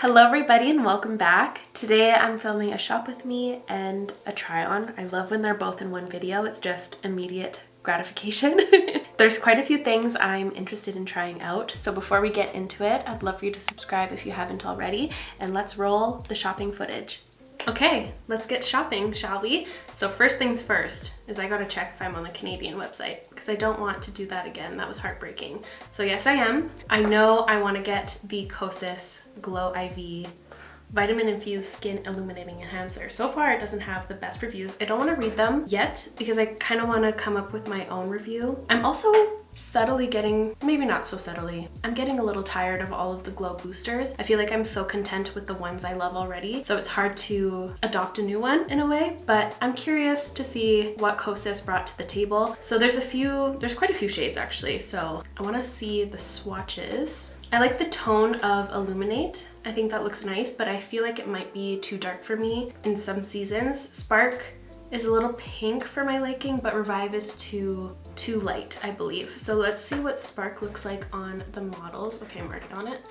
Hello everybody and welcome back. Today I'm filming a shop with me and a try on. I love when they're both in one video. It's just immediate gratification. There's quite a few things I'm interested in trying out. So before we get into it, I'd love for you to subscribe if you haven't already, and let's roll the shopping footage. Okay, let's get shopping, shall we? So first things first is I gotta check if I'm on the Canadian website because I don't want to do that again. That was heartbreaking. So yes, I am. I know I want to get the Kosas Glow IV Vitamin Infused Skin Illuminating Enhancer. So far it doesn't have the best reviews. I don't want to read them yet because I kind of want to come up with my own review. I'm also subtly getting, maybe not so subtly, I'm getting a little tired of all of the glow boosters. I feel like I'm so content with the ones I love already, so it's hard to adopt a new one in a way, but I'm curious to see what Kosas brought to the table. So there's quite a few shades actually, so I want to see the swatches. I like the tone of Illuminate. I think that looks nice, but I feel like it might be too dark for me in some seasons. Spark is a little pink for my liking, but Revive is too light, I believe. So let's see what Spark looks like on the models. Okay, I'm already on it.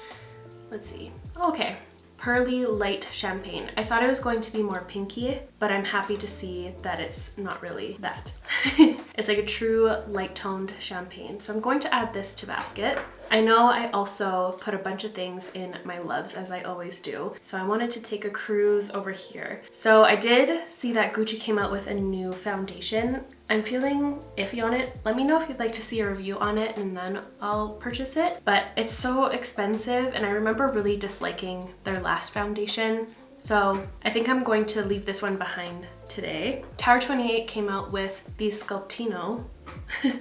Let's see. Okay. Pearly Light Champagne. I thought it was going to be more pinky, but I'm happy to see that it's not really that. It's like a true light toned champagne. So I'm going to add this to basket. I know I also put a bunch of things in my loves as I always do. So I wanted to take a cruise over here. So I did see that Gucci came out with a new foundation. I'm feeling iffy on it. Let me know if you'd like to see a review on it and then I'll purchase it. But it's so expensive and I remember really disliking their last foundation. So I think I'm going to leave this one behind today. Tower 28 came out with these Sculptino.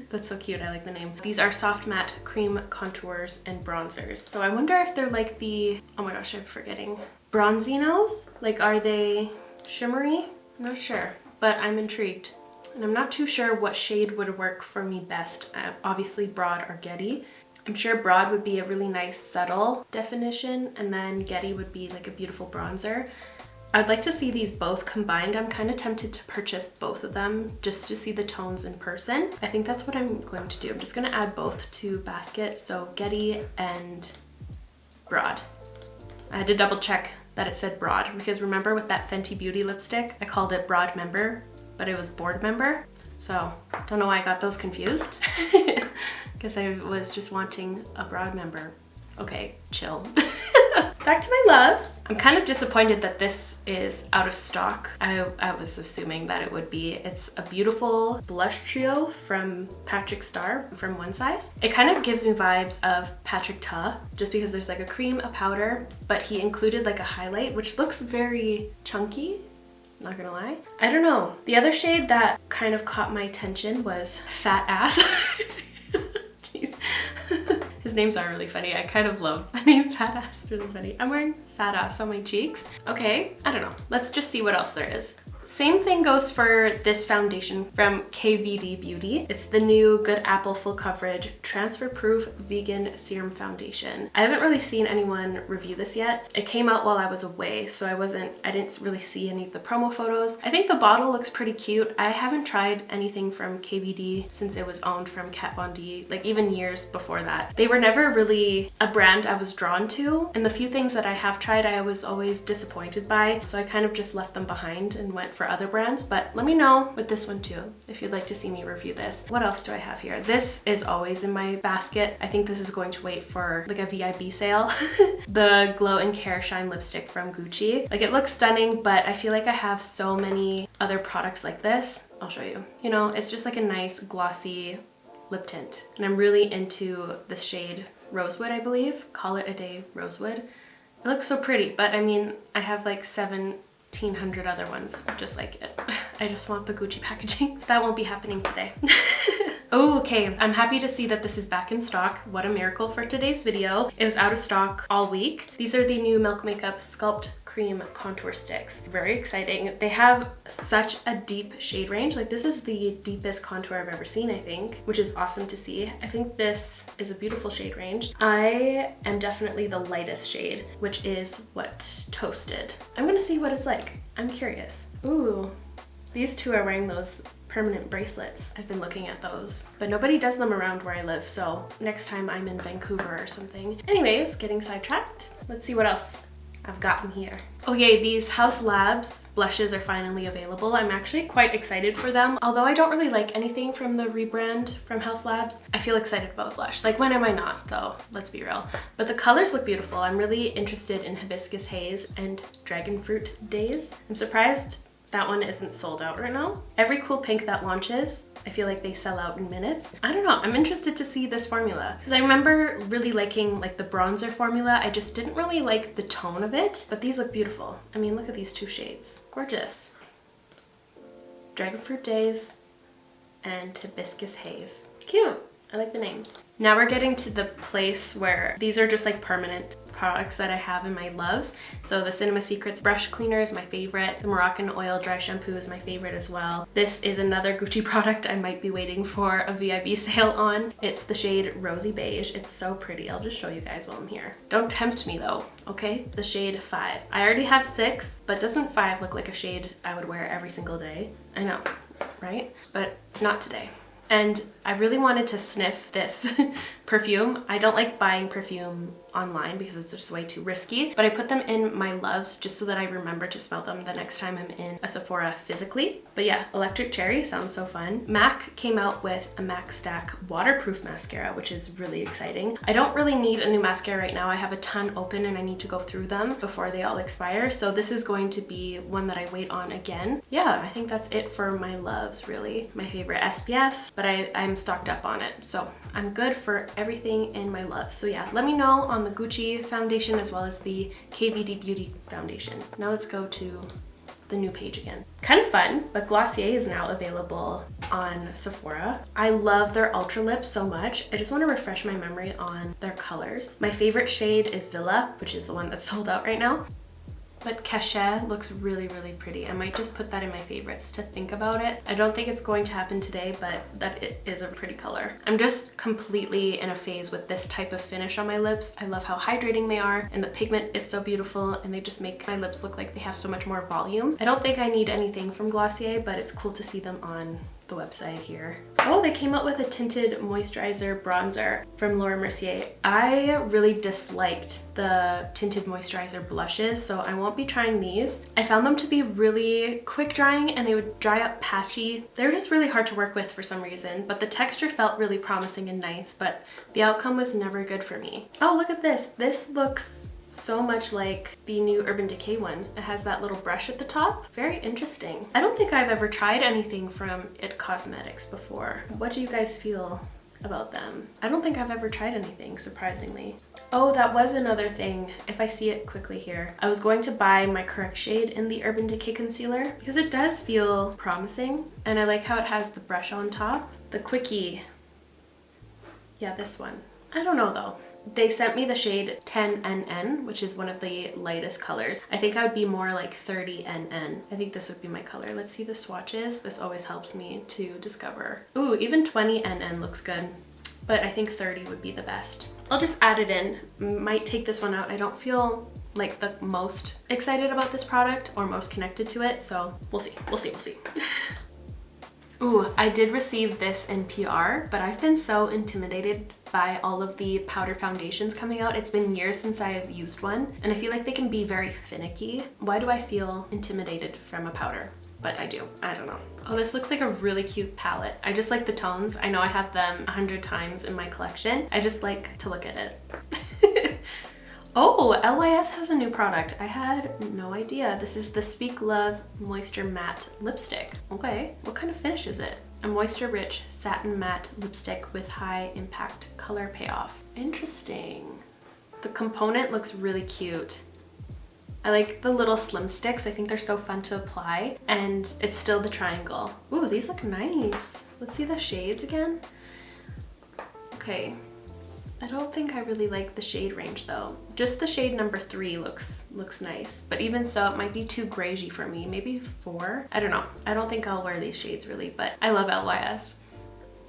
That's so cute, I like the name. These are soft matte cream contours and bronzers. So I wonder if they're like the, oh my gosh, I'm forgetting. Bronzinos? Like, are they shimmery? I'm not sure, but I'm intrigued. And I'm not too sure what shade would work for me best. Obviously Broad or Getty. I'm sure Broad would be a really nice subtle definition, and then Getty would be like a beautiful bronzer. I'd like to see these both combined. I'm kind of tempted to purchase both of them just to see the tones in person. I think that's what I'm going to do. I'm just going to add both to basket. So Getty and Broad. I had to double check that it said Broad because remember with that Fenty Beauty lipstick, I called it Broad Member, but it was Board Member. So don't know why I got those confused. Guess I was just wanting a broad member. Okay, chill. Back to my loves. I'm kind of disappointed that this is out of stock. I was assuming that it would be. It's a beautiful blush trio from Patrick Star from One Size. It kind of gives me vibes of Patrick Ta, just because there's like a cream, a powder, but he included like a highlight, which looks very chunky. Not gonna lie. I don't know. The other shade that kind of caught my attention was Fat Ass. Jeez. His names are really funny. I kind of love the name Fat Ass. It's really funny. I'm wearing Fat Ass on my cheeks. Okay, I don't know. Let's just see what else there is. Same thing goes for this foundation from KVD Beauty. It's the new Good Apple Full Coverage Transfer Proof Vegan Serum Foundation. I haven't really seen anyone review this yet. It came out while I was away, so I didn't really see any of the promo photos. I think the bottle looks pretty cute. I haven't tried anything from KVD since it was owned from Kat Von D, like even years before that. They were never really a brand I was drawn to, and the few things that I have tried I was always disappointed by, so I kind of just left them behind and went for other brands. But let me know with this one too if you'd like to see me review this. What else do I have here? This is always in my basket. I think this is going to wait for like a VIB sale. The Glow and Care Shine lipstick from Gucci. Like, it looks stunning, but I feel like I have so many other products like this. I'll show you. You know, it's just like a nice glossy lip tint, and I'm really into the shade Rosewood, I believe. Call It a Day Rosewood. It looks so pretty, but I mean, I have like 1,700 other ones just like it. I just want the Gucci packaging. That won't be happening today. Oh, okay. I'm happy to see that this is back in stock. What a miracle for today's video. It was out of stock all week. These are the new Milk Makeup Sculpt Cream Contour Sticks. Very exciting. They have such a deep shade range. Like, this is the deepest contour I've ever seen, I think, which is awesome to see. I think this is a beautiful shade range. I am definitely the lightest shade, which is what Toasted. I'm gonna see what it's like. I'm curious. Ooh, these two are wearing those permanent bracelets. I've been looking at those, but nobody does them around where I live, so next time I'm in Vancouver or something. Anyways, getting sidetracked. Let's see what else I've got them here. Okay, these Haus Labs blushes are finally available. I'm actually quite excited for them. Although I don't really like anything from the rebrand from Haus Labs, I feel excited about a blush. Like, when am I not though? Let's be real. But the colors look beautiful. I'm really interested in Hibiscus Haze and Dragon Fruit Daze. I'm surprised that one isn't sold out right now. Every cool pink that launches, I feel like they sell out in minutes. I don't know, I'm interested to see this formula because I remember really liking like the bronzer formula. I just didn't really like the tone of it, but these look beautiful. I mean, look at these two shades. Gorgeous. Dragon Fruit Daze and Hibiscus Haze. Cute. I like the names. Now we're getting to the place where these are just like permanent products that I have in my loves. So the Cinema Secrets brush cleaner is my favorite. The Moroccan oil dry shampoo is my favorite as well. This is another Gucci product I might be waiting for a VIB sale on. It's the shade Rosy Beige. It's so pretty. I'll just show you guys while I'm here. Don't tempt me though, okay? The shade 5. I already have 6, but doesn't 5 look like a shade I would wear every single day? I know, right? But not today. And I really wanted to sniff this perfume. I don't like buying perfume online because it's just way too risky, but I put them in my loves just so that I remember to smell them the next time I'm in a Sephora physically. But yeah, Electric Cherry sounds so fun. MAC came out with a MAC Stack waterproof mascara, which is really exciting. I don't really need a new mascara right now. I have a ton open and I need to go through them before they all expire. So this is going to be one that I wait on again. Yeah, I think that's it for my loves, really. My favorite SPF, but I'm stocked up on it. So I'm good for everything in my loves. So yeah, let me know on the Gucci foundation as well as the KVD Beauty foundation. Now let's go to the new page again. Kind of fun, but Glossier is now available on Sephora. I love their Ultra Lips so much. I just want to refresh my memory on their colors. My favorite shade is Villa, which is the one that's sold out right now. But Cachet looks really, really pretty. I might just put that in my favorites to think about it. I don't think it's going to happen today, but that it is a pretty color. I'm just completely in a phase with this type of finish on my lips. I love how hydrating they are, and the pigment is so beautiful, and they just make my lips look like they have so much more volume. I don't think I need anything from Glossier, but it's cool to see them on the website here. Oh, they came out with a tinted moisturizer bronzer from Laura Mercier. I really disliked the tinted moisturizer blushes, so I won't be trying these. I found them to be really quick drying and they would dry up patchy. They were just really hard to work with for some reason, but the texture felt really promising and nice, but the outcome was never good for me. Oh, look at this. This looks so much like the new Urban Decay one. It has that little brush at the top. Very interesting. I don't think I've ever tried anything from It Cosmetics before. What do you guys feel about them? I don't think I've ever tried anything, surprisingly. Oh, that was another thing. If I see it quickly here, I was going to buy my correct shade in the Urban Decay concealer because it does feel promising and I like how it has the brush on top. The Quickie. Yeah, this one. I don't know though. They sent me the shade 10NN, which is one of the lightest colors. I think I would be more like 30NN. I think this would be my color. Let's see the swatches. This always helps me to discover. Ooh, even 20NN looks good, but I think 30 would be the best. I'll just add it in. Might take this one out. I don't feel like the most excited about this product or most connected to it, so we'll see. We'll see. We'll see. Ooh, I did receive this in PR, but I've been so intimidated by all of the powder foundations coming out. It's been years since I've used one, and I feel like they can be very finicky. Why do I feel intimidated from a powder? But I do. I don't know. Oh, this looks like a really cute palette. I just like the tones. I know I have them 100 times in my collection. I just like to look at it. Oh, LYS has a new product. I had no idea. This is the Speak Love Moisture Matte Lipstick. Okay, what kind of finish is it? A moisture-rich satin matte lipstick with high impact color payoff. Interesting. The component looks really cute. I like the little slim sticks. I think they're so fun to apply, and it's still the triangle. Ooh, these look nice. Let's see the shades again. Okay. I don't think I really like the shade range though. Just the shade number 3 looks nice, but even so, it might be too grayy for me. Maybe 4? I don't know. I don't think I'll wear these shades really, but I love LYS.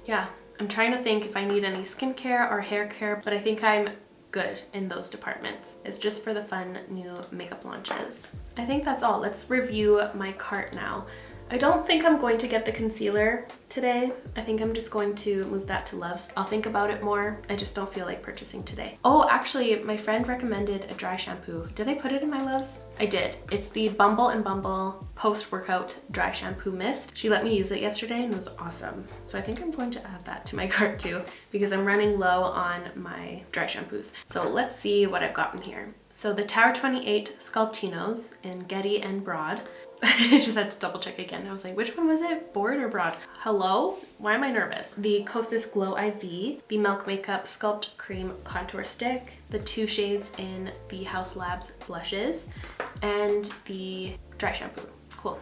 Yeah, I'm trying to think if I need any skincare or hair care, but I think I'm good in those departments. It's just for the fun new makeup launches. I think that's all. Let's review my cart now. I don't think I'm going to get the concealer today. I think I'm just going to move that to Loves. I'll think about it more. I just don't feel like purchasing today. Oh, actually, my friend recommended a dry shampoo. Did I put it in my Loves? I did. It's the Bumble and Bumble post-workout dry shampoo mist. She let me use it yesterday and it was awesome. So I think I'm going to add that to my cart too because I'm running low on my dry shampoos. So let's see what I've gotten here. So the Tower 28 Sculptinos in Getty and Broad. I just had to double check again. I was like, which one was it? Board or Broad? Hello? Why am I nervous? The Kosas Glow IV, the Milk Makeup Sculpt Cream Contour Stick, the 2 shades in the Haus Labs blushes, and the dry shampoo. Cool.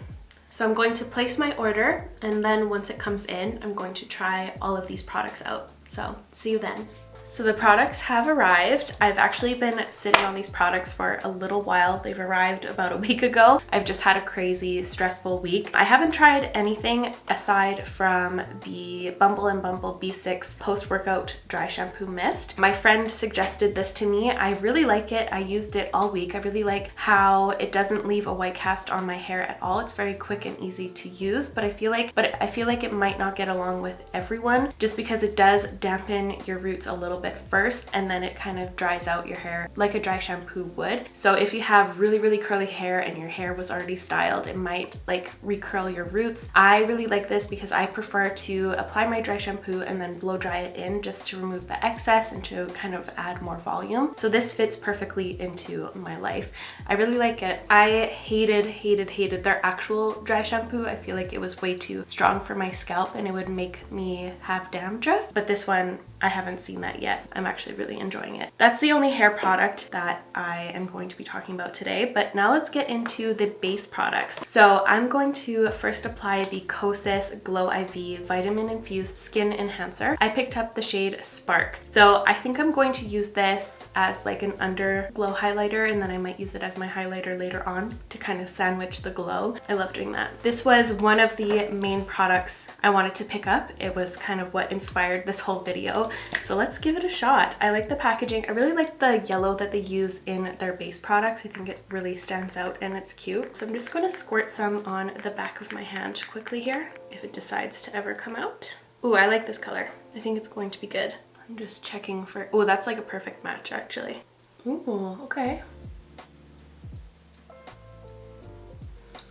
So I'm going to place my order, and then once it comes in, I'm going to try all of these products out. So see you then. So the products have arrived. I've actually been sitting on these products for a little while. They've arrived about a week ago. I've just had a crazy stressful week. I haven't tried anything aside from the Bumble and Bumble B6 post-workout dry shampoo mist. My friend suggested this to me. I really like it. I used it all week. I really like how it doesn't leave a white cast on my hair at all. It's very quick and easy to use, but I feel like it might not get along with everyone just because it does dampen your roots a little bit first and then it kind of dries out your hair like a dry shampoo would. So if you have really curly hair and your hair was already styled, it might like recurl your roots. I really like this because I prefer to apply my dry shampoo and then blow dry it in just to remove the excess and to kind of add more volume. So this fits perfectly into my life. I really like it. I hated their actual dry shampoo. I feel like it was way too strong for my scalp and it would make me have dandruff, but this one, I haven't seen that yet. I'm actually really enjoying it. That's the only hair product that I am going to be talking about today, but now let's get into the base products. So I'm going to first apply the Kosas Glow IV Vitamin Infused Skin Enhancer. I picked up the shade Spark. So I think I'm going to use this as like an underglow highlighter and then I might use it as my highlighter later on to kind of sandwich the glow. I love doing that. This was one of the main products I wanted to pick up. It was kind of what inspired this whole video. So let's give it a shot. I like the packaging. I really like the yellow that they use in their base products. I think it really stands out and it's cute. So I'm just going to squirt some on the back of my hand quickly here if it decides to ever come out. Ooh, I like this color. I think it's going to be good. I'm just checking for, oh, that's like a perfect match actually. Ooh, okay.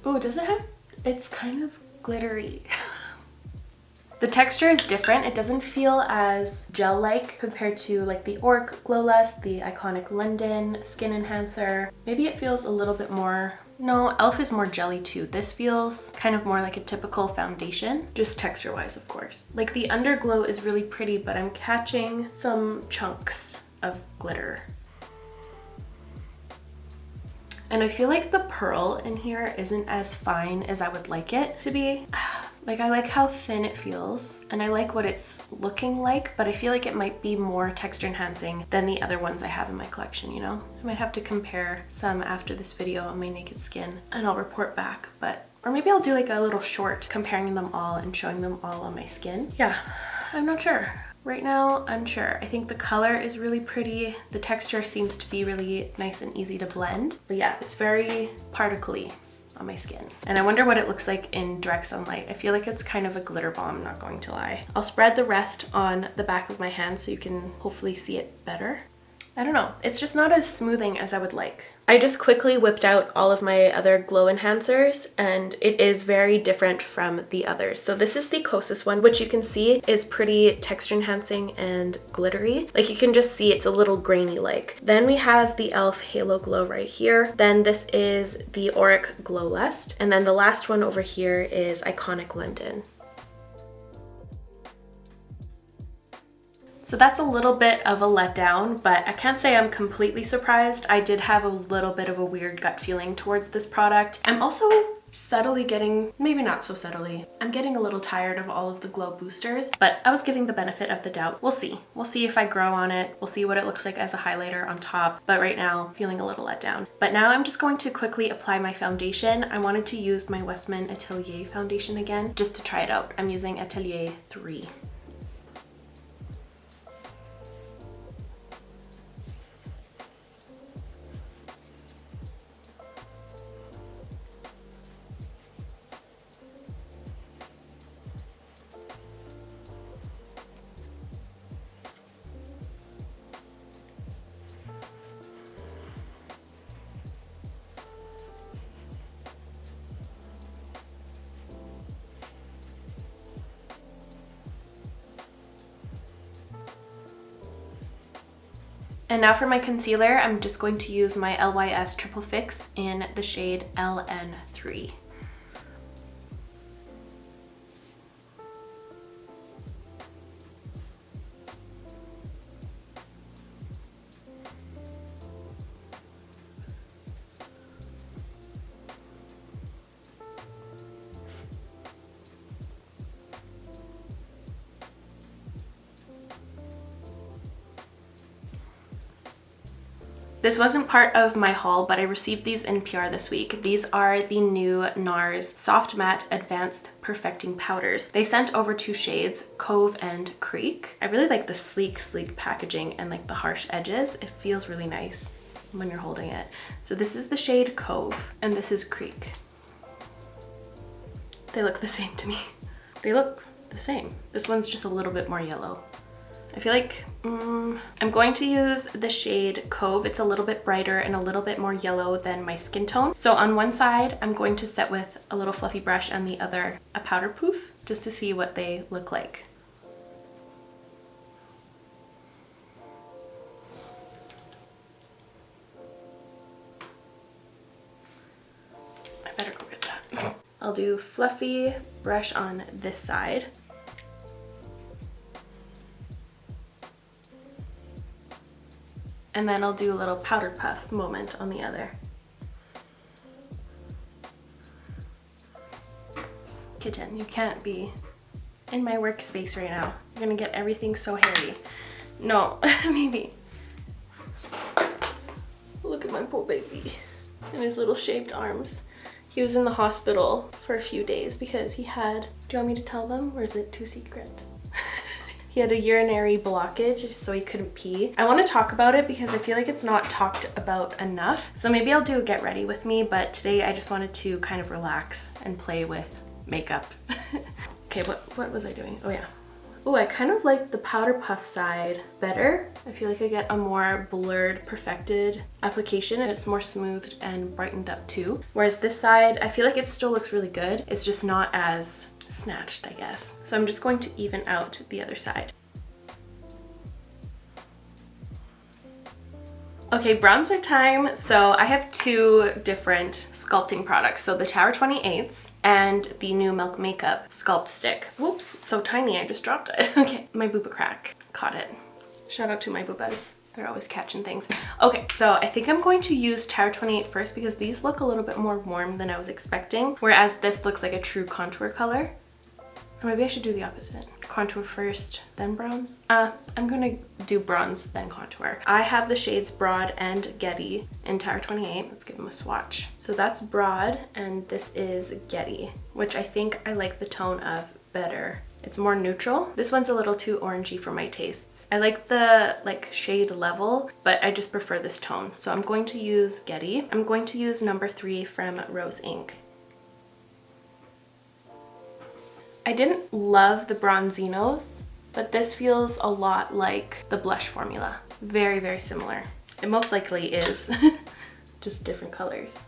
Ooh, does it have, it's kind of glittery. The texture is different. It doesn't feel as gel-like compared to like the Orc Glow Lust, the iconic London Skin Enhancer. Maybe it feels a little bit more, no, e.l.f. is more jelly too. This feels kind of more like a typical foundation, just texture-wise, of course. Like the underglow is really pretty, but I'm catching some chunks of glitter. And I feel like the pearl in here isn't as fine as I would like it to be. Like I like how thin it feels and I like what it's looking like, but I feel like it might be more texture enhancing than the other ones I have in my collection, you know? I might have to compare some after this video on my naked skin and I'll report back, or maybe I'll do like a little short comparing them all and showing them all on my skin. Yeah, I'm not sure. Right now, unsure. I think the color is really pretty. The texture seems to be really nice and easy to blend. But yeah, it's very particly on my skin. And I wonder what it looks like in direct sunlight. I feel like it's kind of a glitter bomb, not going to lie. I'll spread the rest on the back of my hand so you can hopefully see it better. I don't know, it's just not as smoothing as I would like. I just quickly whipped out all of my other glow enhancers and it is very different from the others. So this is the Kosas one, which you can see is pretty texture enhancing and glittery. Like you can just see it's a little grainy like. Then we have the e.l.f. Halo Glow right here. Then this is the Auric Glow Lust. And then the last one over here is Iconic London. So that's a little bit of a letdown, but I can't say I'm completely surprised. I did have a little bit of a weird gut feeling towards this product. I'm also subtly getting, maybe not so subtly, I'm getting a little tired of all of the glow boosters, but I was giving the benefit of the doubt. We'll see. We'll see if I grow on it. We'll see what it looks like as a highlighter on top, but right now feeling a little let down. But now I'm just going to quickly apply my foundation. I wanted to use my Westman Atelier foundation again, just to try it out. I'm using Atelier 3. And now for my concealer, I'm just going to use my LYS Triple Fix in the shade LN3. This wasn't part of my haul, but I received these in PR this week. These are the new Nars Soft Matte Advanced Perfecting Powders. They sent over 2 shades, Cove and Creek. I really like the sleek packaging and like the harsh edges. It feels really nice when you're holding it. So this is the shade Cove and this is Creek. They look the same to me. They look the same. This one's just a little bit more yellow. I feel like I'm going to use the shade Cove. It's a little bit brighter and a little bit more yellow than my skin tone. So on one side, I'm going to set with a little fluffy brush and the other a powder poof, just to see what they look like. I better go get that. I'll do fluffy brush on this side. And then I'll do a little powder puff moment on the other. Kitten, you can't be in my workspace right now. You're gonna get everything so hairy. No, maybe. Look at my poor baby and his little shaved arms. He was in the hospital for a few days because he had, do you want me to tell them or is it too secret? He had a urinary blockage, so he couldn't pee. I want to talk about it because I feel like it's not talked about enough. So maybe I'll do a get ready with me, but today I just wanted to kind of relax and play with makeup. Okay, what was I doing? Oh yeah. Oh, I kind of like the powder puff side better. I feel like I get a more blurred, perfected application. It's more smoothed and brightened up too. Whereas this side, I feel like it still looks really good. It's just not as snatched, I guess. So I'm just going to even out the other side. Okay, bronzer time. So I have 2 different sculpting products. So the Tower 28s and the new Milk Makeup Sculpt Stick. Whoops, it's so tiny, I just dropped it. Okay, my booba crack caught it. Shout out to my boobas. They're always catching things. Okay, so I think I'm going to use Tower 28 first because these look a little bit more warm than I was expecting, whereas this looks like a true contour color. Or maybe I should do the opposite. Contour first, then bronze. I'm gonna do bronze, then contour. I have the shades Broad and Getty in Tower 28. Let's give them a swatch. So that's Broad and this is Getty, which I think I like the tone of better. It's more neutral. This one's a little too orangey for my tastes. I like the shade level, but I just prefer this tone. So I'm going to use Getty. I'm going to use number 3 from Rose Ink. I didn't love the Bronzinos, but this feels a lot like the blush formula. Very, very similar. It most likely is, just different colors.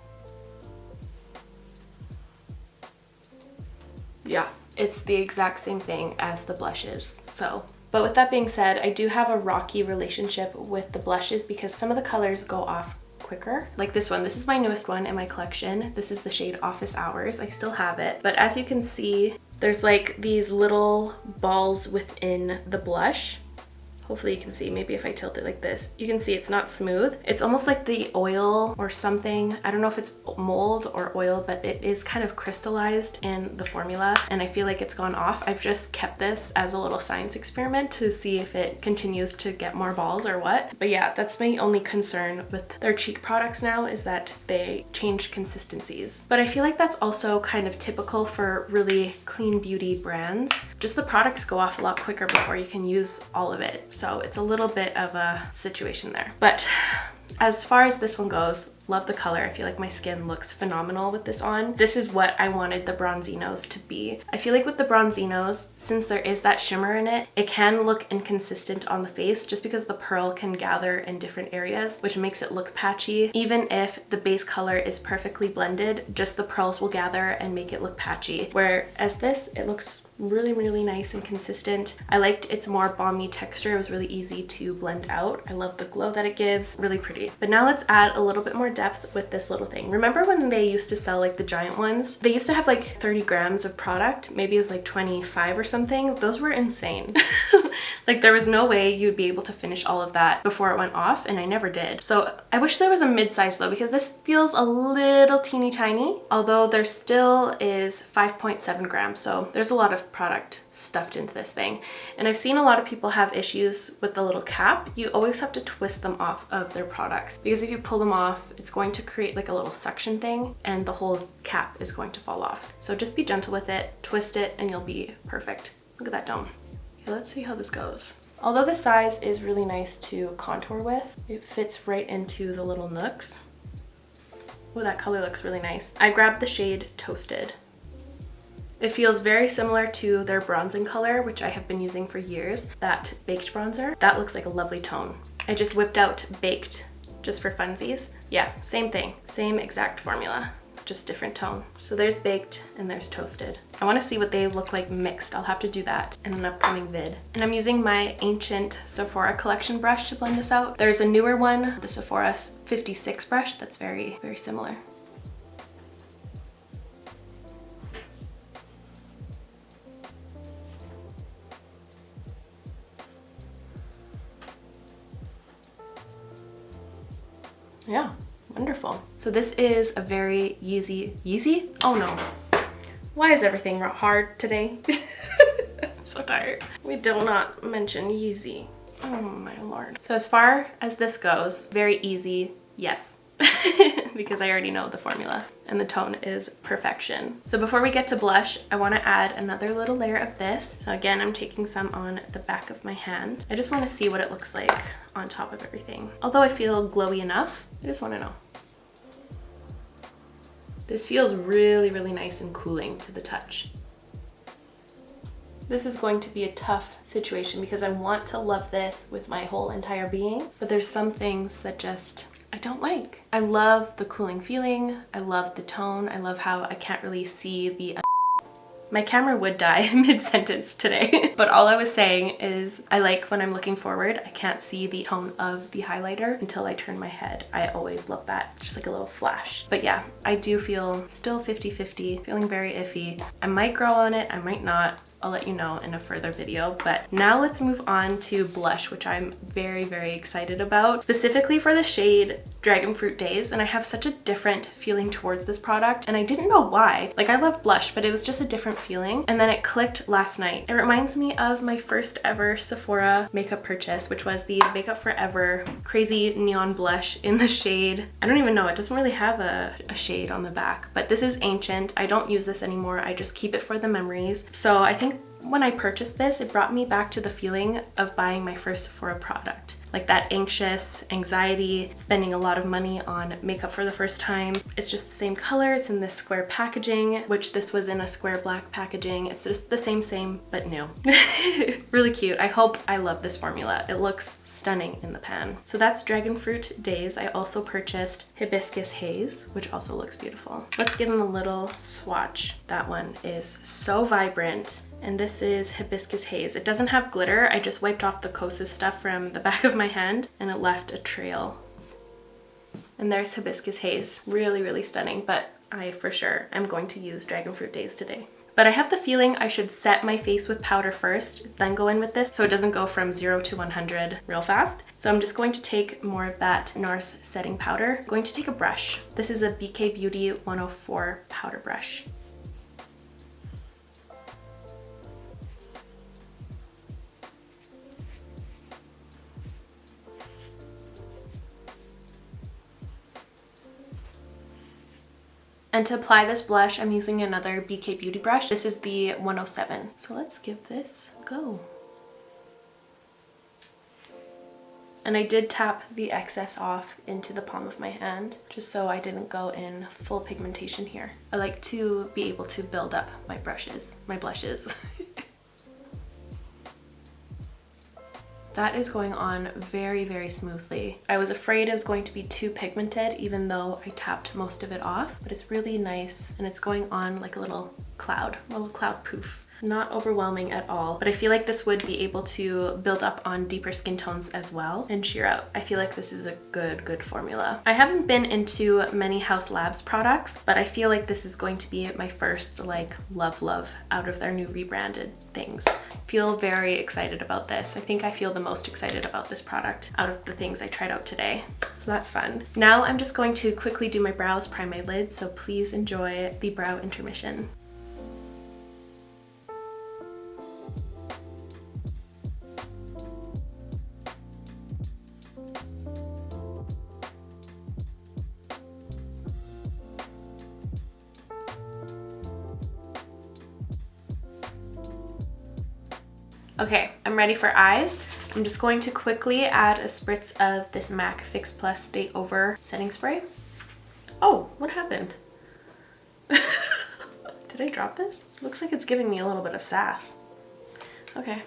Yeah, it's the exact same thing as the blushes, so. But with that being said, I do have a rocky relationship with the blushes because some of the colors go off quicker. Like this one, this is my newest one in my collection. This is the shade Office Hours. I still have it, but as you can see, there's like these little balls within the blush. Hopefully you can see, maybe if I tilt it like this, you can see it's not smooth. It's almost like the oil or something. I don't know if it's mold or oil, but it is kind of crystallized in the formula and I feel like it's gone off. I've just kept this as a little science experiment to see if it continues to get more balls or what. But yeah, that's my only concern with their cheek products now is that they change consistencies. But I feel like that's also kind of typical for really clean beauty brands. Just the products go off a lot quicker before you can use all of it. So it's a little bit of a situation there. But as far as this one goes, love the color. I feel like my skin looks phenomenal with this on. This is what I wanted the Bronzinos to be. I feel like with the Bronzinos, since there is that shimmer in it, it can look inconsistent on the face just because the pearl can gather in different areas, which makes it look patchy. Even if the base color is perfectly blended, just the pearls will gather and make it look patchy. Whereas this, it looks Really nice and consistent. I liked its more balmy texture. It was really easy to blend out. I love the glow that it gives. Really pretty. But now let's add a little bit more depth with this little thing. Remember when they used to sell like the giant ones? They used to have like 30 grams of product. Maybe it was like 25 or something. Those were insane. Like there was no way you'd be able to finish all of that before it went off, and I never did. So I wish there was a mid-size though, because this feels a little teeny tiny, although there still is 5.7 grams. So there's a lot of product stuffed into this thing. And I've seen a lot of people have issues with the little cap. You always have to twist them off of their products, because if you pull them off, it's going to create like a little suction thing and the whole cap is going to fall off. So just be gentle with it, twist it, and you'll be perfect. Look at that dome. Okay, let's see how this goes. Although the size is really nice to contour with, it fits right into the little nooks. Oh, that color looks really nice. I grabbed the shade Toasted. It feels very similar to their bronzing color, which I have been using for years, that Baked bronzer. That looks like a lovely tone. I just whipped out Baked just for funsies. Yeah, same thing, same exact formula, just different tone. So there's Baked and there's Toasted. I want to see what they look like mixed. I'll have to do that in an upcoming vid. And I'm using my ancient Sephora collection brush to blend this out. There's a newer one, the Sephora 56 brush, that's very similar. Yeah, wonderful. So this is a very Yeezy? Oh no. Why is everything hard today? I'm so tired. We do not mention Yeezy. Oh my lord. So as far as this goes, very easy, yes. Because I already know the formula and the tone is perfection. So before we get to blush, I want to add another little layer of this. So again, I'm taking some on the back of my hand. I just want to see what it looks like on top of everything. Although I feel glowy enough, I just want to know. This feels really nice and cooling to the touch. This is going to be a tough situation because I want to love this with my whole entire being, but there's some things that just I don't like. I love the cooling feeling. I love the tone. I love how I can't really see the my camera would die mid-sentence today. But all I was saying is I like when I'm looking forward, I can't see the tone of the highlighter until I turn my head. I always love that. It's just like a little flash. But yeah, I do feel still 50-50, feeling very iffy. I might grow on it, I might not. I'll let you know in a further video. But now let's move on to blush, which I'm very excited about, specifically for the shade Dragon Fruit Daze. And I have such a different feeling towards this product, and I didn't know why. Like, I love blush, but it was just a different feeling, and then it clicked last night. It reminds me of my first ever Sephora makeup purchase, which was the Makeup Forever Crazy Neon Blush in the shade, I don't even know, it doesn't really have a shade on the back, but this is Ancient. I don't use this anymore. I just keep it for the memories. So I think when I purchased this, it brought me back to the feeling of buying my first Sephora product. Like that anxious anxiety, spending a lot of money on makeup for the first time. It's just the same color, it's in this square packaging, which this was in a square black packaging. It's just the same, but new. Really cute. I hope I love this formula. It looks stunning in the pan. So that's Dragon Fruit Daze. I also purchased Hibiscus Haze, which also looks beautiful. Let's give them a little swatch. That one is so vibrant. And this is Hibiscus Haze. It doesn't have glitter. I just wiped off the Kosas stuff from the back of my hand and it left a trail. And there's Hibiscus Haze. Really stunning, but I for sure am going to use Dragon Fruit Daze today. But I have the feeling I should set my face with powder first, then go in with this so it doesn't go from 0 to 100 real fast. So I'm just going to take more of that Nars setting powder. I'm going to take a brush. This is a BK Beauty 104 powder brush. And to apply this blush, I'm using another BK Beauty brush. This is the 107. So let's give this a go. And I did tap the excess off into the palm of my hand, just so I didn't go in full pigmentation here. I like to be able to build up my blushes. That is going on very smoothly. I was afraid it was going to be too pigmented, even though I tapped most of it off, but it's really nice and it's going on like a little cloud poof. Not overwhelming at all, but I feel like this would be able to build up on deeper skin tones as well and sheer out. I feel like this is a good formula. I haven't been into many Haus Labs products, but I feel like this is going to be my first like love out of their new rebranded things. Feel very excited about this. I think I feel the most excited about this product out of the things I tried out today. So that's fun. Now I'm just going to quickly do my brows, prime my lids, so please enjoy the brow intermission. Okay, I'm ready for eyes. I'm just going to quickly add a spritz of this MAC Fix Plus Stay Over setting spray. Oh, what happened? Did I drop this? Looks like it's giving me a little bit of sass. Okay.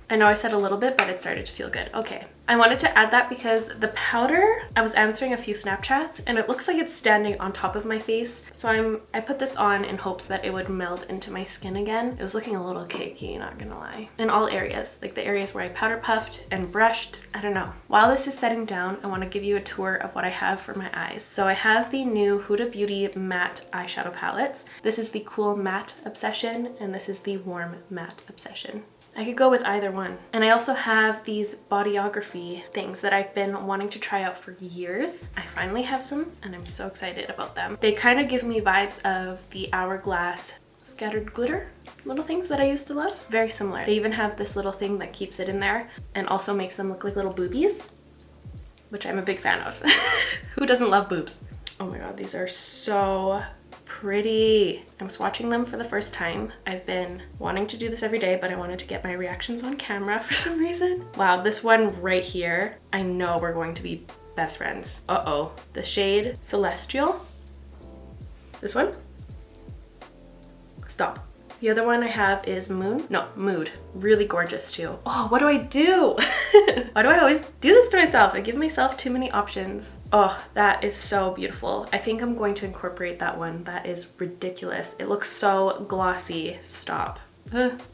I know I said a little bit, but it started to feel good. Okay. I wanted to add that because the powder, I was answering a few Snapchats and it looks like it's standing on top of my face. So I put this on in hopes that it would meld into my skin again. It was looking a little cakey, not gonna lie. In all areas, like the areas where I powder puffed and brushed, I don't know. While this is setting down, I wanna give you a tour of what I have for my eyes. So I have the new Huda Beauty matte eyeshadow palettes. This is the Cool Matte Obsession and this is the Warm Matte Obsession. I could go with either one. And I also have these bodyography things that I've been wanting to try out for years. I finally have some and I'm so excited about them. They kind of give me vibes of the Hourglass scattered glitter little things that I used to love. Very similar. They even have this little thing that keeps it in there and also makes them look like little boobies, which I'm a big fan of. Who doesn't love boobs? Oh my god, these are so pretty. I'm swatching them for the first time. I've been wanting to do this every day, but I wanted to get my reactions on camera for some reason. Wow, this one right here, I know we're going to be best friends. Uh-oh. The shade Celestial. This one? Stop. The other one I have is Mood. Really gorgeous too. Oh, what do I do? Why do I always do this to myself? I give myself too many options. Oh, that is so beautiful. I think I'm going to incorporate that one. That is ridiculous. It looks so glossy. Stop.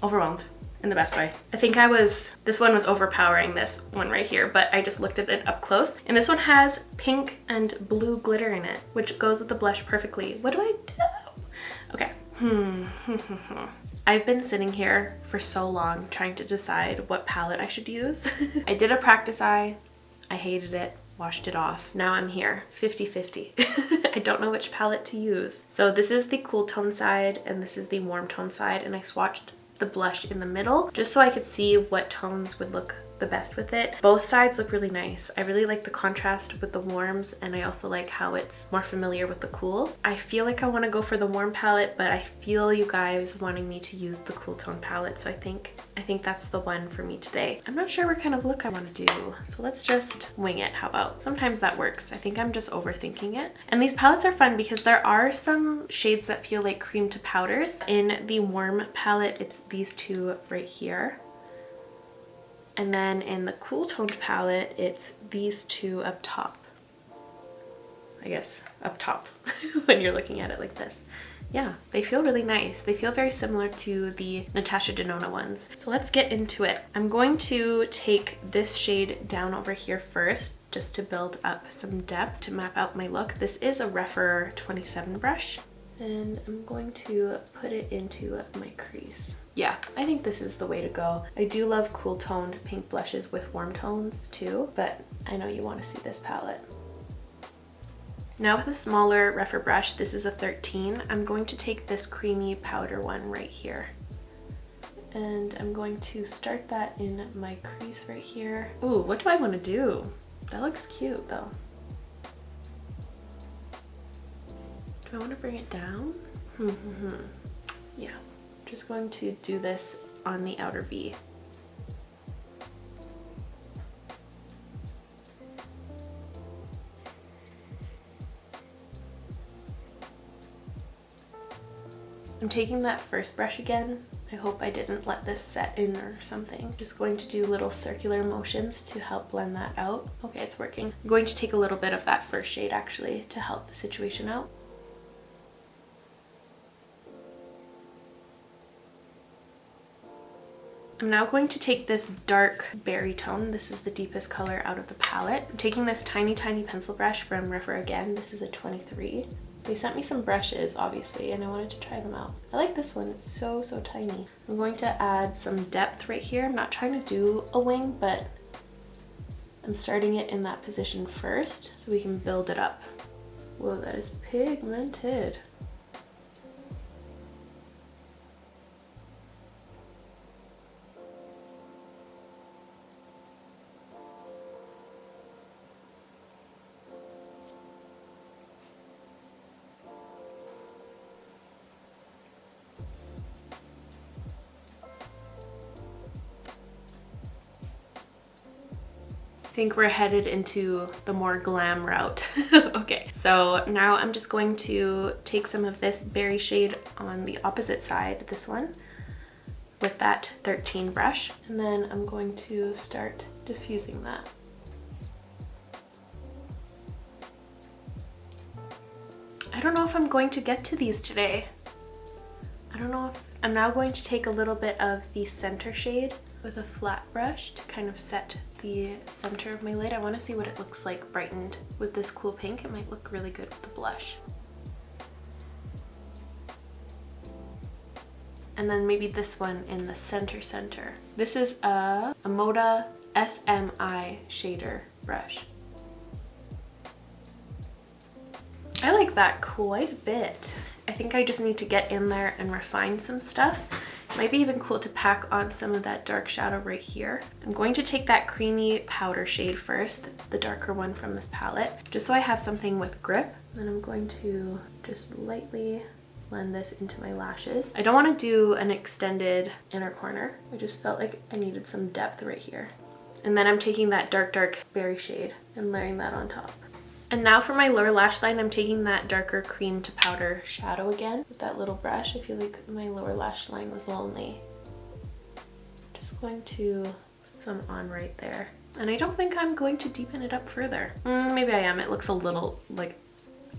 Overwhelmed in the best way. I think this one was overpowering this one right here, but I just looked at it up close. And this one has pink and blue glitter in it, which goes with the blush perfectly. What do I do? Okay. I've been sitting here for so long trying to decide what palette I should use. I did a practice eye. I hated it, washed it off. Now I'm here, 50-50. I don't know which palette to use. So this is the cool tone side and this is the warm tone side, and I swatched the blush in the middle just so I could see what tones would look the best with it. Both sides look really nice. I really like the contrast with the warms, and I also like how it's more familiar with the cools. I feel like I want to go for the warm palette, but I feel you guys wanting me to use the cool tone palette, so I think that's the one for me today. I'm not sure what kind of look I want to do, so let's just wing it. How about? Sometimes that works. I think I'm just overthinking it. And these palettes are fun because there are some shades that feel like cream to powders. In the warm palette, it's these two right here. And then in the cool toned palette, it's these two up top. I guess up top when you're looking at it like this. Yeah, they feel really nice. They feel very similar to the Natasha Denona ones. So let's get into it. I'm going to take this shade down over here first, just to build up some depth to map out my look. This is a Rephr 27 brush, and I'm going to put it into my crease. Yeah, I think this is the way to go. I do love cool toned pink blushes with warm tones too, but I know you want to see this palette. Now with a smaller Rephr brush, this is a 13, I'm going to take this creamy powder one right here. And I'm going to start that in my crease right here. Ooh, what do I want to do? That looks cute though. Do I want to bring it down? Yeah. Just going to do this on the outer V. I'm taking that first brush again I hope I didn't let this set in or something. Just going to do little circular motions to help blend that out. Okay, it's working. I'm going to take a little bit of that first shade actually to help the situation out. I'm now going to take this dark berry tone. This is the deepest color out of the palette. I'm taking this tiny pencil brush from River again. This is a 23. They sent me some brushes, obviously, and I wanted to try them out. I like this one. It's so tiny. I'm going to add some depth right here. I'm not trying to do a wing, but I'm starting it in that position first so we can build it up. Whoa, that is pigmented. I think we're headed into the more glam route. Okay, so now I'm just going to take some of this berry shade on the opposite side, this one, with that 13 brush, and then I'm going to start diffusing that. I don't know if I'm going to get to these today. I don't know if I'm now going to take a little bit of the center shade with a flat brush to kind of set the center of my lid. I want to see what it looks like brightened with this cool pink. It might look really good with the blush. And then maybe this one in the center. This is a Moda SMI shader brush. I like that quite a bit. I think I just need to get in there and refine some stuff. Might be even cool to pack on some of that dark shadow right here. I'm going to take that creamy powder shade first, the darker one from this palette, just so I have something with grip. Then I'm going to just lightly blend this into my lashes. I don't want to do an extended inner corner. I just felt like I needed some depth right here. And then I'm taking that dark berry shade and layering that on top. And now for my lower lash line, I'm taking that darker cream to powder shadow again with that little brush. I feel like my lower lash line was lonely. Just going to put some on right there. And I don't think I'm going to deepen it up further. Maybe I am. It looks a little like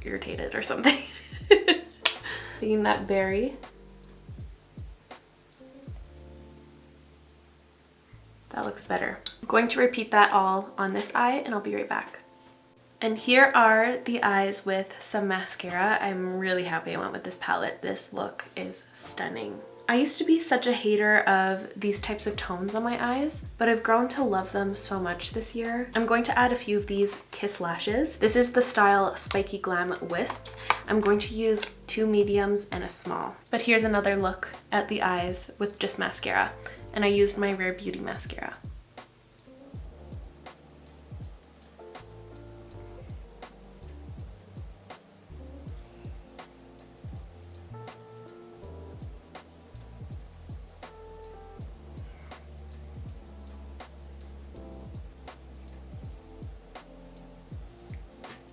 irritated or something. Taking that berry. That looks better. I'm going to repeat that all on this eye and I'll be right back. And here are the eyes with some mascara. I'm really happy I went with this palette. This look is stunning. I used to be such a hater of these types of tones on my eyes, but I've grown to love them so much this year. I'm going to add a few of these Kiss lashes. This is the style Spiky Glam Wisps. I'm going to use 2 mediums and a small. But here's another look at the eyes with just mascara. And I used my Rare Beauty mascara.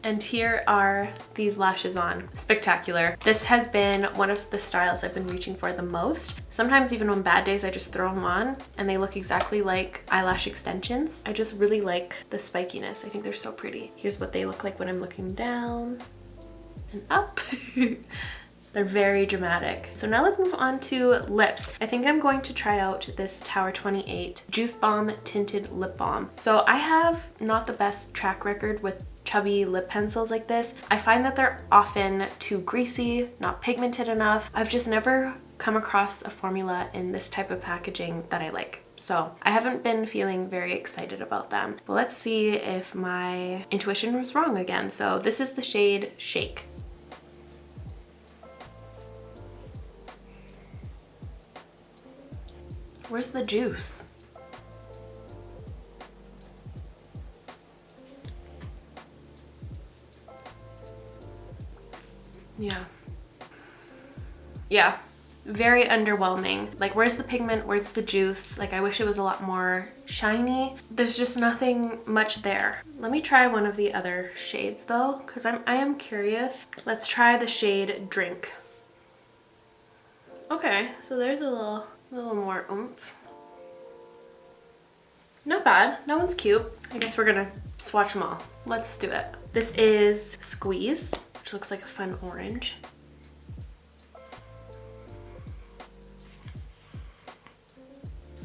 And here are these lashes on. Spectacular. This has been one of the styles I've been reaching for the most. Sometimes even on bad days, I just throw them on and they look exactly like eyelash extensions. I just really like the spikiness. I think they're so pretty. Here's what they look like when I'm looking down and up. They're very dramatic. So now let's move on to lips. I think I'm going to try out this Tower 28 Juice Bomb Tinted Lip Balm. So I have not the best track record with chubby lip pencils like this. I find that they're often too greasy, not pigmented enough. I've just never come across a formula in this type of packaging that I like. So I haven't been feeling very excited about them. But let's see if my intuition was wrong again. So this is the shade Shake. Where's the juice? Yeah, very underwhelming. Like, where's the pigment? Where's the juice? Like, I wish it was a lot more shiny. There's just nothing much there. Let me try one of the other shades though, because I am curious. Let's try the shade Drink. Okay, so there's a little A little more oomph. Not bad. That one's cute. I guess we're gonna swatch them all. Let's do it. This is Squeeze, which looks like a fun orange.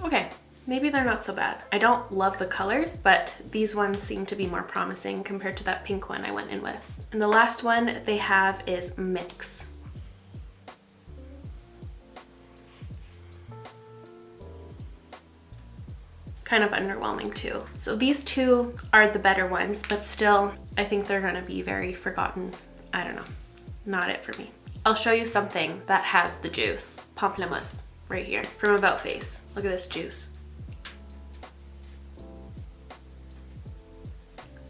Okay, maybe they're not so bad. I don't love the colors, but these ones seem to be more promising compared to that pink one I went in with. And the last one they have is Mix. Kind of underwhelming too. So these two are the better ones, but still, I think they're gonna be very forgotten. I don't know, not it for me. I'll show you something that has the juice. Pamplemousse, right here, from About Face. Look at this juice.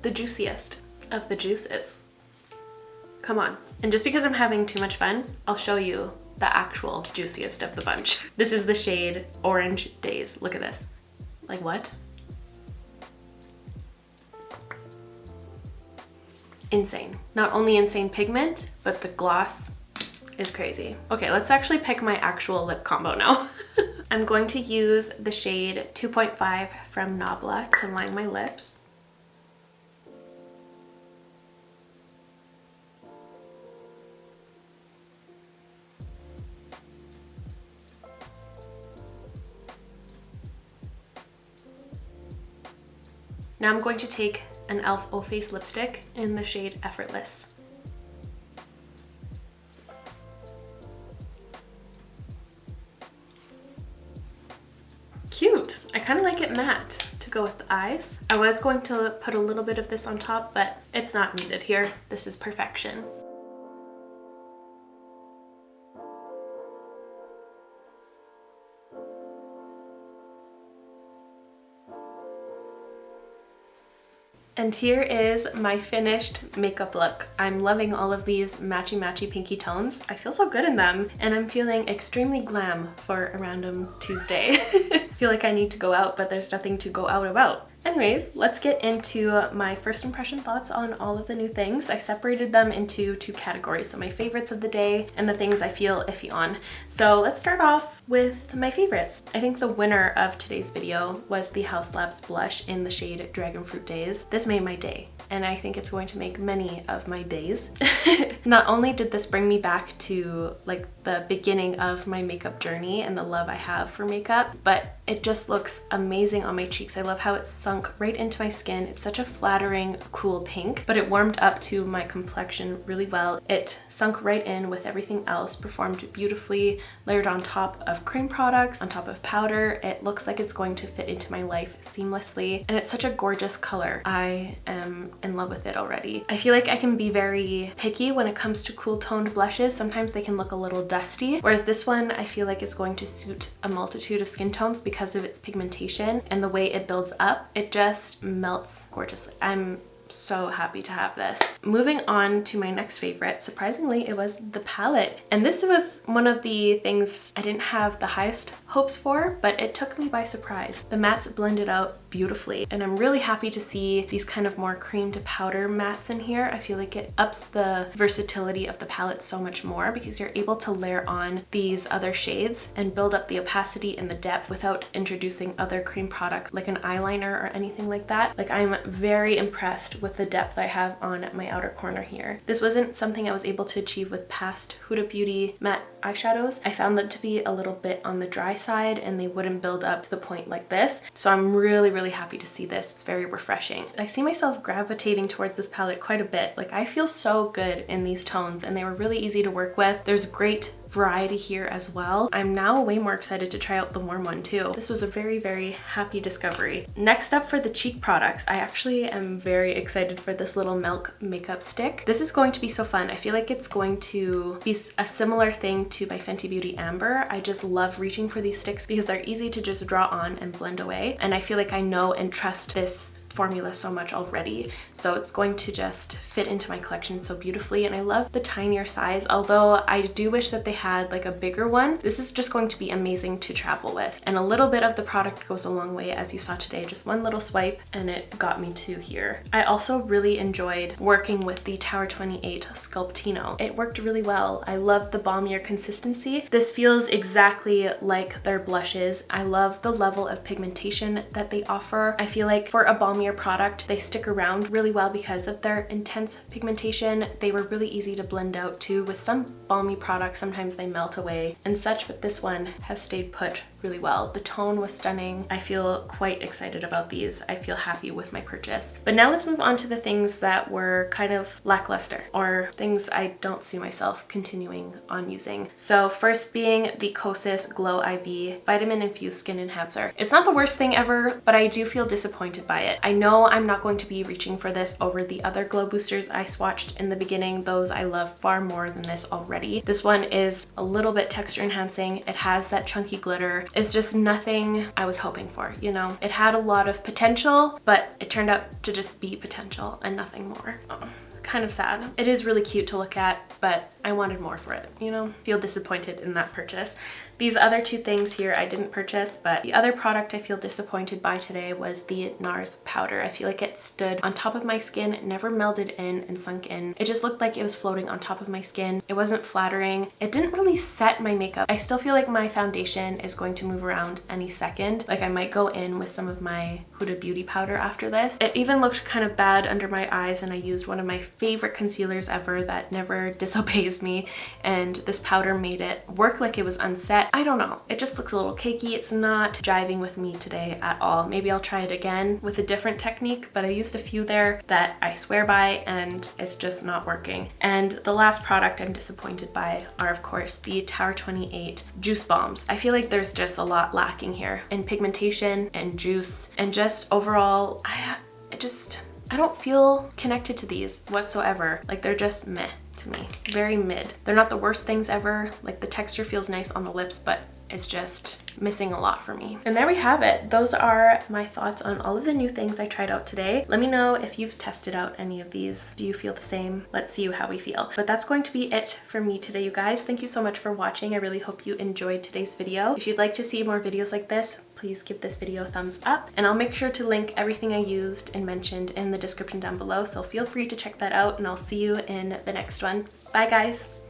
The juiciest of the juices. Come on. And just because I'm having too much fun, I'll show you the actual juiciest of the bunch. This is the shade Orange Daze. Look at this. Like what? Insane. Not only insane pigment, but the gloss is crazy. Okay, let's actually pick my actual lip combo now. I'm going to use the shade 2.5 from Nabla to line my lips. Now I'm going to take an e.l.f. O Face lipstick in the shade Effortless. Cute! I kind of like it matte to go with the eyes. I was going to put a little bit of this on top, but it's not needed here. This is perfection. And here is my finished makeup look. I'm loving all of these matchy pinky tones. I feel so good in them, and I'm feeling extremely glam for a random Tuesday. I feel like I need to go out, but there's nothing to go out about. Anyways, let's get into my first impression thoughts on all of the new things. I separated them into two categories, so my favorites of the day and the things I feel iffy on. So let's start off with my favorites. I think the winner of today's video was the Haus Labs blush in the shade Dragon Fruit Daze. This made my day, and I think it's going to make many of my days. Not only did this bring me back to like the beginning of my makeup journey and the love I have for makeup, but it just looks amazing on my cheeks. I love how it's sunk right into my skin. It's such a flattering, cool pink, but it warmed up to my complexion really well. It sunk right in with everything else, performed beautifully, layered on top of cream products, on top of powder. It looks like it's going to fit into my life seamlessly, and it's such a gorgeous color. I am in love with it already. I feel like I can be very picky when it comes to cool toned blushes. Sometimes they can look a little dusty, whereas this one I feel like it's going to suit a multitude of skin tones because of its pigmentation and the way it builds up. It just melts gorgeously. I'm so happy to have this. Moving on to my next favorite, surprisingly it was the palette, and this was one of the things I didn't have the highest hopes for, but it took me by surprise. The mattes blended out beautifully, and I'm really happy to see these kind of more cream to powder mattes in here. I feel like it ups the versatility of the palette so much more because you're able to layer on these other shades and build up the opacity and the depth without introducing other cream products like an eyeliner or anything like that. Like, I'm very impressed with the depth I have on my outer corner here. This wasn't something I was able to achieve with past Huda Beauty matte eyeshadows. I found them to be a little bit on the dry side and they wouldn't build up to the point like this. So I'm really happy to see this. It's very refreshing. I see myself gravitating towards this palette quite a bit. Like, I feel so good in these tones and they were really easy to work with. There's great variety here as well. I'm now way more excited to try out the warm one too. This was a very happy discovery. Next up for the cheek products, I actually am very excited for this little Milk makeup stick. This is going to be so fun. I feel like it's going to be a similar thing to my Fenty Beauty Amber. I just love reaching for these sticks because they're easy to just draw on and blend away, and I feel like I know and trust this formula so much already, so it's going to just fit into my collection so beautifully. And I love the tinier size, although I do wish that they had like a bigger one. This is just going to be amazing to travel with, and a little bit of the product goes a long way, as you saw today. Just one little swipe and it got me to here. I also really enjoyed working with the Tower 28 Sculptino. It worked really well. I loved the balmier consistency. This feels exactly like their blushes. I love the level of pigmentation that they offer. I feel like for a balmier product, they stick around really well because of their intense pigmentation. They were really easy to blend out too. With some balmy products, sometimes they melt away and such, but this one has stayed put really well. The tone was stunning. I feel quite excited about these. I feel happy with my purchase. But now let's move on to the things that were kind of lackluster, or things I don't see myself continuing on using. So first being the Kosas Glow IV Vitamin Infused Skin Enhancer. It's not the worst thing ever, but I do feel disappointed by it. I know I'm not going to be reaching for this over the other glow boosters I swatched in the beginning. Those I love far more than this already. This one is a little bit texture enhancing. It has that chunky glitter. It's just nothing I was hoping for, you know? It had a lot of potential, but it turned out to just be potential and nothing more. Oh, kind of sad. It is really cute to look at, but I wanted more for it, you know? Feel disappointed in that purchase. These other two things here I didn't purchase, but the other product I feel disappointed by today was the Nars powder. I feel like it stood on top of my skin, it never melded in and sunk in. It just looked like it was floating on top of my skin. It wasn't flattering. It didn't really set my makeup. I still feel like my foundation is going to move around any second. Like I might go in with some of my Huda Beauty powder after this. It even looked kind of bad under my eyes, and I used one of my favorite concealers ever that never disobeys me, and this powder made it work like it was unset. I don't know. It just looks a little cakey. It's not jiving with me today at all. Maybe I'll try it again with a different technique, but I used a few there that I swear by, and it's just not working. And the last product I'm disappointed by are, of course, the Tower 28 Juice Bombs. I feel like there's just a lot lacking here in pigmentation and juice, and just overall, I don't feel connected to these whatsoever. Like they're just meh to me. Very mid. They're not the worst things ever. Like the texture feels nice on the lips, but it's just missing a lot for me. And there we have it. Those are my thoughts on all of the new things I tried out today. Let me know if you've tested out any of these. Do you feel the same? Let's see how we feel. But that's going to be it for me today, you guys. Thank you so much for watching. I really hope you enjoyed today's video. If you'd like to see more videos like this, please give this video a thumbs up, and I'll make sure to link everything I used and mentioned in the description down below, so feel free to check that out, and I'll see you in the next one. Bye guys!